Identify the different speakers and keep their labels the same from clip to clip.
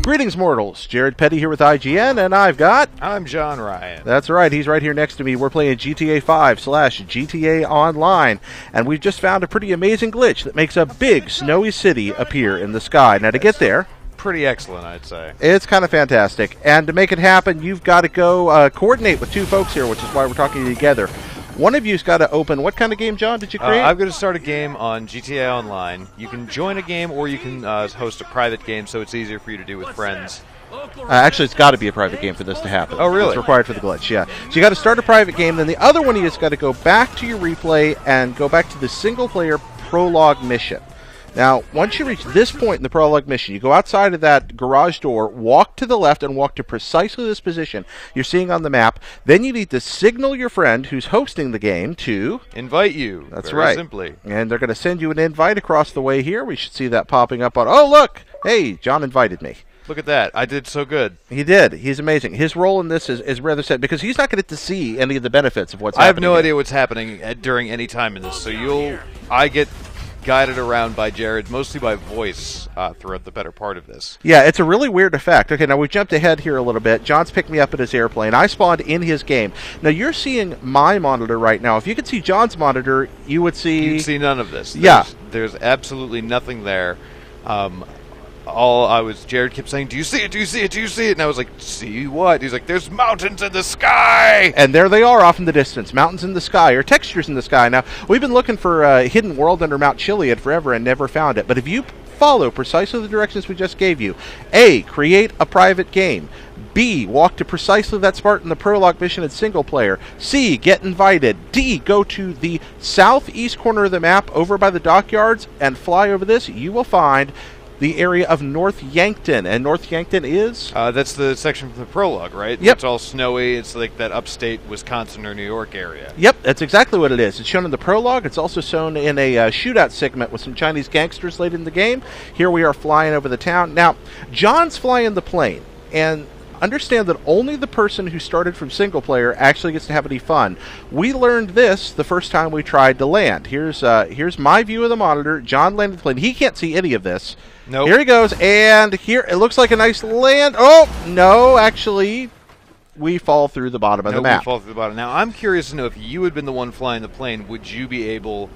Speaker 1: Greetings, mortals. Jared Petty here with IGN, and
Speaker 2: I'm John Ryan.
Speaker 1: That's right, he's right here next to me. We're playing GTA 5/GTA Online, and we've just found a pretty amazing glitch that makes a big snowy city appear in the sky. Now, to get there,
Speaker 2: pretty excellent, I'd say.
Speaker 1: It's kind of fantastic. And to make it happen, you've got to go coordinate with two folks here, which is why we're talking together. One of you's got to open. What kind of game, John, did you create?
Speaker 2: I'm going to start a game on GTA Online. You can join a game, or you can host a private game, so it's easier for you to do with friends.
Speaker 1: Actually, it's got to be a private game for this to happen.
Speaker 2: Oh, really?
Speaker 1: It's required for the glitch, yeah. So you got to start a private game. Then the other one is got to go back to your replay and go back to the single-player prologue mission. Now, once you reach this point in the prologue mission, you go outside of that garage door, walk to the left, and walk to precisely this position you're seeing on the map. Then you need to signal your friend who's hosting the game to
Speaker 2: invite you.
Speaker 1: That's
Speaker 2: very
Speaker 1: right.
Speaker 2: Simply.
Speaker 1: And they're going to send you an invite across the way here. We should see that popping up on... Oh, look! Hey, John invited me.
Speaker 2: Look at that. I did so good.
Speaker 1: He did. He's amazing. His role in this is rather sad because he's not going to get to see any of the benefits of what's happening.
Speaker 2: I have no idea what's happening during any time in this, so I get guided around by Jared, mostly by voice, throughout the better part of this.
Speaker 1: Yeah, it's a really weird effect. Okay, now we've jumped ahead here a little bit. John's picked me up at his airplane. I spawned in his game. Now, you're seeing my monitor right now. If you could see John's monitor, you would see...
Speaker 2: You'd see none of this.
Speaker 1: Yeah.
Speaker 2: There's absolutely nothing there. Jared kept saying, do you see it, do you see it, do you see it? And I was like, see what? He's like, there's mountains in the sky!
Speaker 1: And there they are off in the distance, mountains in the sky, or textures in the sky. Now, we've been looking for a hidden world under Mount Chiliad forever and never found it. But if you follow precisely the directions we just gave you, A, create a private game. B, walk to precisely that spot in the prologue mission in single player. C, get invited. D, go to the southeast corner of the map over by the dockyards and fly over this. You will find the area of North Yankton. And North Yankton is?
Speaker 2: That's the section from the prologue, right?
Speaker 1: Yep.
Speaker 2: It's all snowy. It's like that upstate Wisconsin or New York area.
Speaker 1: Yep, that's exactly what it is. It's shown in the prologue. It's also shown in a shootout segment with some Chinese gangsters late in the game. Here we are flying over the town. Now, John's flying the plane, and understand that only the person who started from single player actually gets to have any fun. We learned this the first time we tried to land. Here's my view of the monitor. John landed the plane. He can't see any of this.
Speaker 2: Nope.
Speaker 1: Here he goes, and here it looks like a nice land. Oh, no, actually, we fall through the bottom of the map.
Speaker 2: We fall through the bottom. Now, I'm curious to know if you had been the one flying the plane, would you be able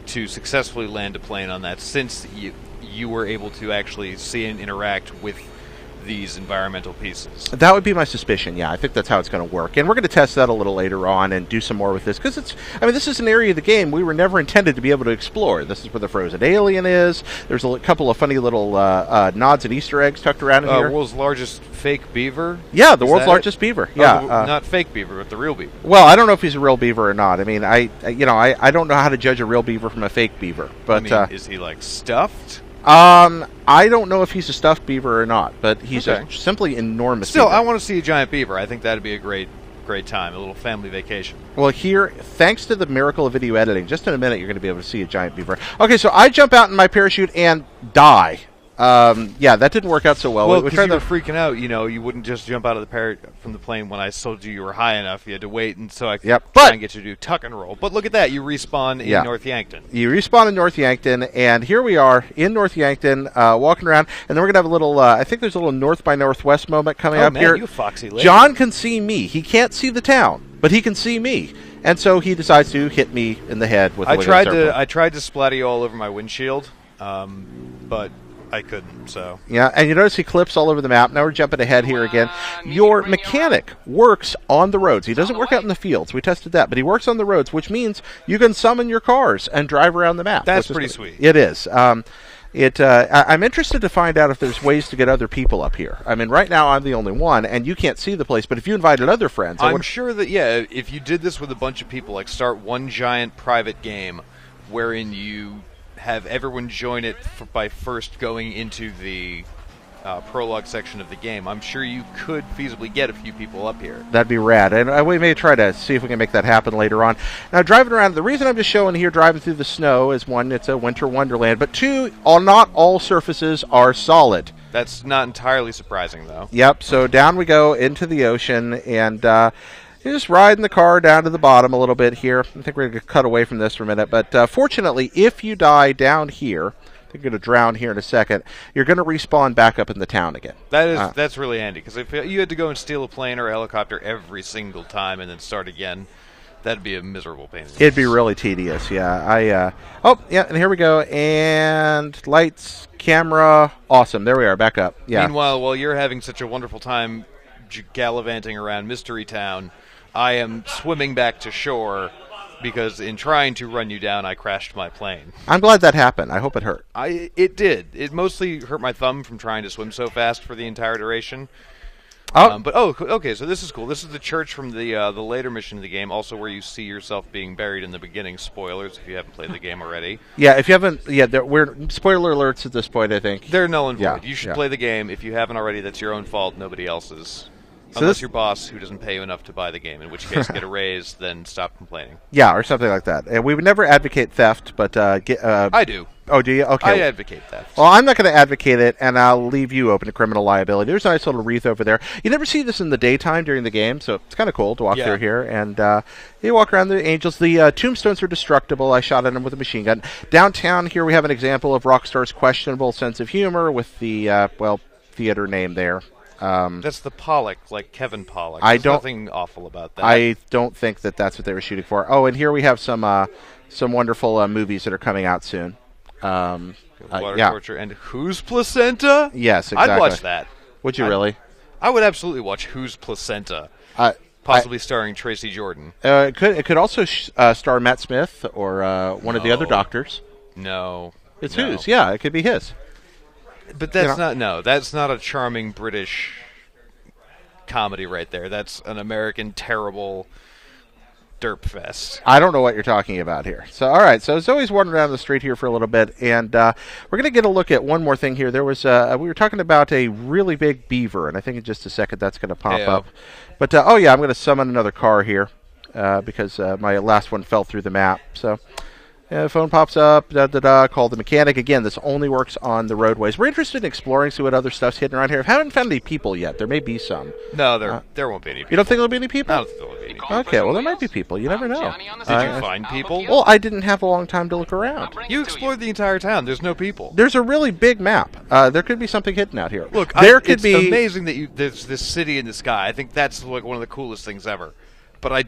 Speaker 2: to successfully land a plane on that, since you were able to actually see and interact with these environmental pieces?
Speaker 1: That would be my suspicion, yeah. I think that's how it's going to work. And we're going to test that a little later on and do some more with this, because this is an area of the game we were never intended to be able to explore. This is where the frozen alien is. There's a couple of funny little nods and Easter eggs tucked around in here.
Speaker 2: World's largest fake beaver?
Speaker 1: Yeah, the world's largest beaver. Yeah,
Speaker 2: not fake beaver, but the real beaver.
Speaker 1: Well, I don't know if he's a real beaver or not. I mean, I don't know how to judge a real beaver from a fake beaver. But
Speaker 2: is he like stuffed?
Speaker 1: I don't know if he's a stuffed beaver or not, but he's a simply enormous
Speaker 2: Still,
Speaker 1: beaver.
Speaker 2: I want to see a giant beaver. I think that'd be a great time, a little family vacation.
Speaker 1: Well, here, thanks to the miracle of video editing, just in a minute you're going to be able to see a giant beaver. Okay, so I jump out in my parachute and die. Yeah, that didn't work out so well.
Speaker 2: Well, because you were freaking out, you wouldn't just jump out of from the plane when I told you were high enough. You had to wait, and so I could try and get you to do tuck and roll. But look at that, you respawn in North Yankton.
Speaker 1: You respawn in North Yankton, and here we are in North Yankton, walking around, and then we're going to have a little, I think there's a little North by Northwest moment coming up here.
Speaker 2: You foxy lady.
Speaker 1: John can see me. He can't see the town, but he can see me. And so he decides to hit me in the head with
Speaker 2: I tried to splatter you all over my windshield, but I couldn't, so.
Speaker 1: Yeah, and you notice he clips all over the map. Now we're jumping ahead here again. Your mechanic works on the roads. He doesn't work out in the fields. We tested that, but he works on the roads, which means you can summon your cars and drive around the map.
Speaker 2: That's pretty sweet.
Speaker 1: It is. I'm interested to find out if there's ways to get other people up here. I mean, right now I'm the only one, and you can't see the place, but if you invited other friends...
Speaker 2: I'm sure that, if you did this with a bunch of people, like start one giant private game wherein you have everyone join it by first going into the prologue section of the game, I'm sure you could feasibly get a few people up here.
Speaker 1: That'd be rad, and we may try to see if we can make that happen later on. Now, driving around, the reason I'm just showing here driving through the snow is, one, it's a winter wonderland, but two, not all surfaces are solid.
Speaker 2: That's not entirely surprising, though.
Speaker 1: Yep, so down we go into the ocean, and you're just riding the car down to the bottom a little bit here. I think we're going to cut away from this for a minute, but fortunately, if you die down here, You're going to drown here in a second. You're going to respawn back up in the town again.
Speaker 2: That's really handy, because if you had to go and steal a plane or a helicopter every single time and then start again, that'd be a miserable pain.
Speaker 1: It'd be really tedious, yeah. Oh, yeah, and here we go. And lights, camera, awesome. There we are, back up. Yeah.
Speaker 2: Meanwhile, while you're having such a wonderful time gallivanting around Mystery Town, I am swimming back to shore, because in trying to run you down, I crashed my plane.
Speaker 1: I'm glad that happened. I hope it hurt.
Speaker 2: It did. It mostly hurt my thumb from trying to swim so fast for the entire duration. Okay, so this is cool. This is the church from the later mission of the game, also where you see yourself being buried in the beginning. Spoilers if you haven't played the game already.
Speaker 1: Yeah, if you haven't, we're spoiler alerts at this point, I think.
Speaker 2: They're null and void. You should play the game. If you haven't already, that's your own fault, nobody else's. So unless your boss, who doesn't pay you enough to buy the game, in which case get a raise, then stop complaining.
Speaker 1: Yeah, or something like that. And we would never advocate theft, but...
Speaker 2: I do.
Speaker 1: Oh, do you? Okay.
Speaker 2: I advocate theft.
Speaker 1: Well, I'm not going to advocate it, and I'll leave you open to criminal liability. There's a nice little wreath over there. You never see this in the daytime during the game, so it's kind of cool to walk through here. And you walk around the angels. The tombstones are destructible. I shot at them with a machine gun. Downtown here we have an example of Rockstar's questionable sense of humor with the, theater name there.
Speaker 2: That's the Pollock, like Kevin Pollock.
Speaker 1: There's
Speaker 2: nothing awful about that.
Speaker 1: I don't think that's what they were shooting for. Oh, and here we have some wonderful movies that are coming out soon.
Speaker 2: Water Torture and Whose Placenta?
Speaker 1: Yes, exactly.
Speaker 2: I'd watch that.
Speaker 1: Would you really?
Speaker 2: I would absolutely watch Whose Placenta. Possibly starring Tracy Jordan.
Speaker 1: It could also star Matt Smith or one of the other doctors.
Speaker 2: No.
Speaker 1: It's Whose. Yeah, it could be his.
Speaker 2: But that's that's not a charming British comedy right there. That's an American terrible derp fest.
Speaker 1: I don't know what you're talking about here. So, all right. So Zoe's wandering down the street here for a little bit, and we're going to get a look at one more thing here. There was we were talking about a really big beaver, and I think in just a second that's going to pop up. But I'm going to summon another car here because my last one fell through the map. So. Phone pops up, call the mechanic. Again, this only works on the roadways. We're interested in exploring, see what other stuff's hidden around here. I haven't found any people yet. There may be some.
Speaker 2: No, there won't be any people.
Speaker 1: You don't think there'll be any people?
Speaker 2: I don't think there'll be any people.
Speaker 1: Okay, well, there might be people. You never know.
Speaker 2: Did you find people?
Speaker 1: Well, I didn't have a long time to look around.
Speaker 2: You explored the entire town. There's no people.
Speaker 1: There's a really big map. There could be something hidden out here.
Speaker 2: Look, it's amazing that there's this city in the sky. I think that's like one of the coolest things ever. But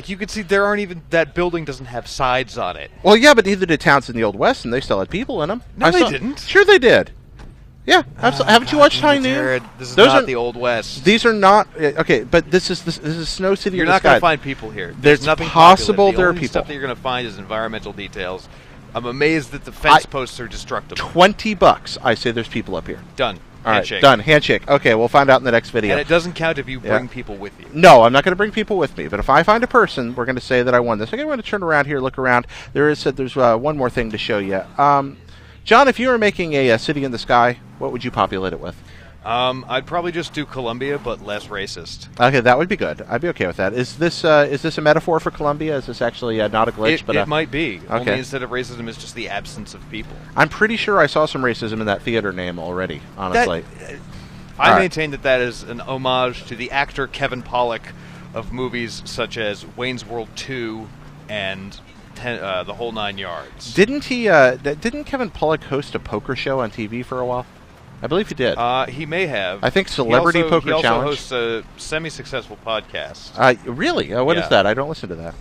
Speaker 2: you can see there aren't even, that building doesn't have sides on it.
Speaker 1: Well, yeah, but neither did towns in the Old West, and they still had people in them.
Speaker 2: No, they didn't.
Speaker 1: Sure they did. Yeah, haven't you watched High Noon?
Speaker 2: This is not the Old West.
Speaker 1: These are not, okay, but this is Snow City.
Speaker 2: You're not going to find people here.
Speaker 1: There's
Speaker 2: nothing
Speaker 1: possible
Speaker 2: popular.
Speaker 1: There are
Speaker 2: only
Speaker 1: people.
Speaker 2: Stuff that you're going to find is environmental details. I'm amazed that the fence posts are destructible.
Speaker 1: $20, I say there's people up here.
Speaker 2: Done.
Speaker 1: All right,
Speaker 2: Handshake.
Speaker 1: done. Handshake. Okay, we'll find out in the next video.
Speaker 2: And it doesn't count if you bring people with you.
Speaker 1: No, I'm not going to bring people with me. But if I find a person, we're going to say that I won this. Okay, I'm going to turn around here, look around. There's one more thing to show you. John, if you were making a city in the sky, what would you populate it with?
Speaker 2: I'd probably just do Columbia, but less racist.
Speaker 1: Okay, that would be good. I'd be okay with that. Is this a metaphor for Columbia? Is this actually not a glitch?
Speaker 2: It might be.
Speaker 1: Okay.
Speaker 2: Only instead of racism, it's just the absence of people.
Speaker 1: I'm pretty sure I saw some racism in that theater name already, honestly.
Speaker 2: I maintain that is an homage to the actor Kevin Pollock of movies such as Wayne's World 2 and The Whole Nine Yards.
Speaker 1: Didn't Kevin Pollock host a poker show on TV for a while? I believe he did.
Speaker 2: He may have.
Speaker 1: I think Celebrity Poker Challenge.
Speaker 2: He also hosts a semi-successful podcast.
Speaker 1: Really? What is that? I don't listen to that.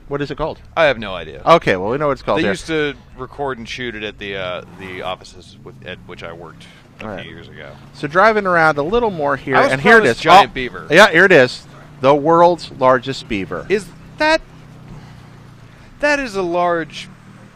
Speaker 1: What is it called?
Speaker 2: I have no idea.
Speaker 1: Okay, well, we know what it's called.
Speaker 2: They used to record and shoot it at the offices at which I worked a few years ago.
Speaker 1: So driving around a little more here,
Speaker 2: and
Speaker 1: here it is.
Speaker 2: Giant beaver.
Speaker 1: Yeah, here it is. The world's largest beaver.
Speaker 2: Is that is a large...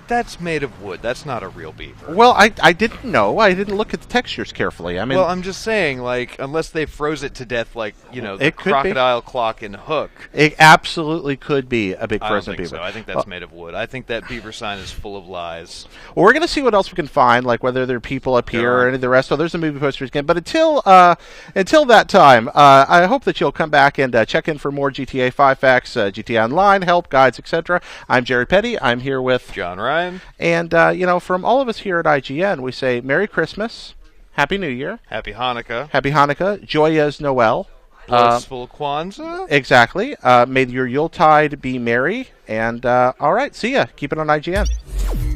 Speaker 2: That's made of wood. That's not a real beaver.
Speaker 1: Well, I didn't know. I didn't look at the textures carefully. I mean,
Speaker 2: well, I'm just saying, like, unless they froze it to death, like, the crocodile clock in Hook.
Speaker 1: It absolutely could be a big frozen beaver.
Speaker 2: So. I think that's made of wood. I think that beaver sign is full of lies.
Speaker 1: Well, we're going to see what else we can find, like whether there are people up here or any of the rest. Oh, there's the movie posters again. But until that time, I hope that you'll come back and check in for more GTA 5 facts, GTA Online, help, guides, etc. I'm Jared Petty. I'm here with
Speaker 2: John Ryan.
Speaker 1: And, from all of us here at IGN, we say Merry Christmas, Happy New Year.
Speaker 2: Happy
Speaker 1: Hanukkah, Joyous Noel.
Speaker 2: Blissful Kwanzaa.
Speaker 1: Exactly. May your Yuletide be merry. And, all right, see ya. Keep it on IGN.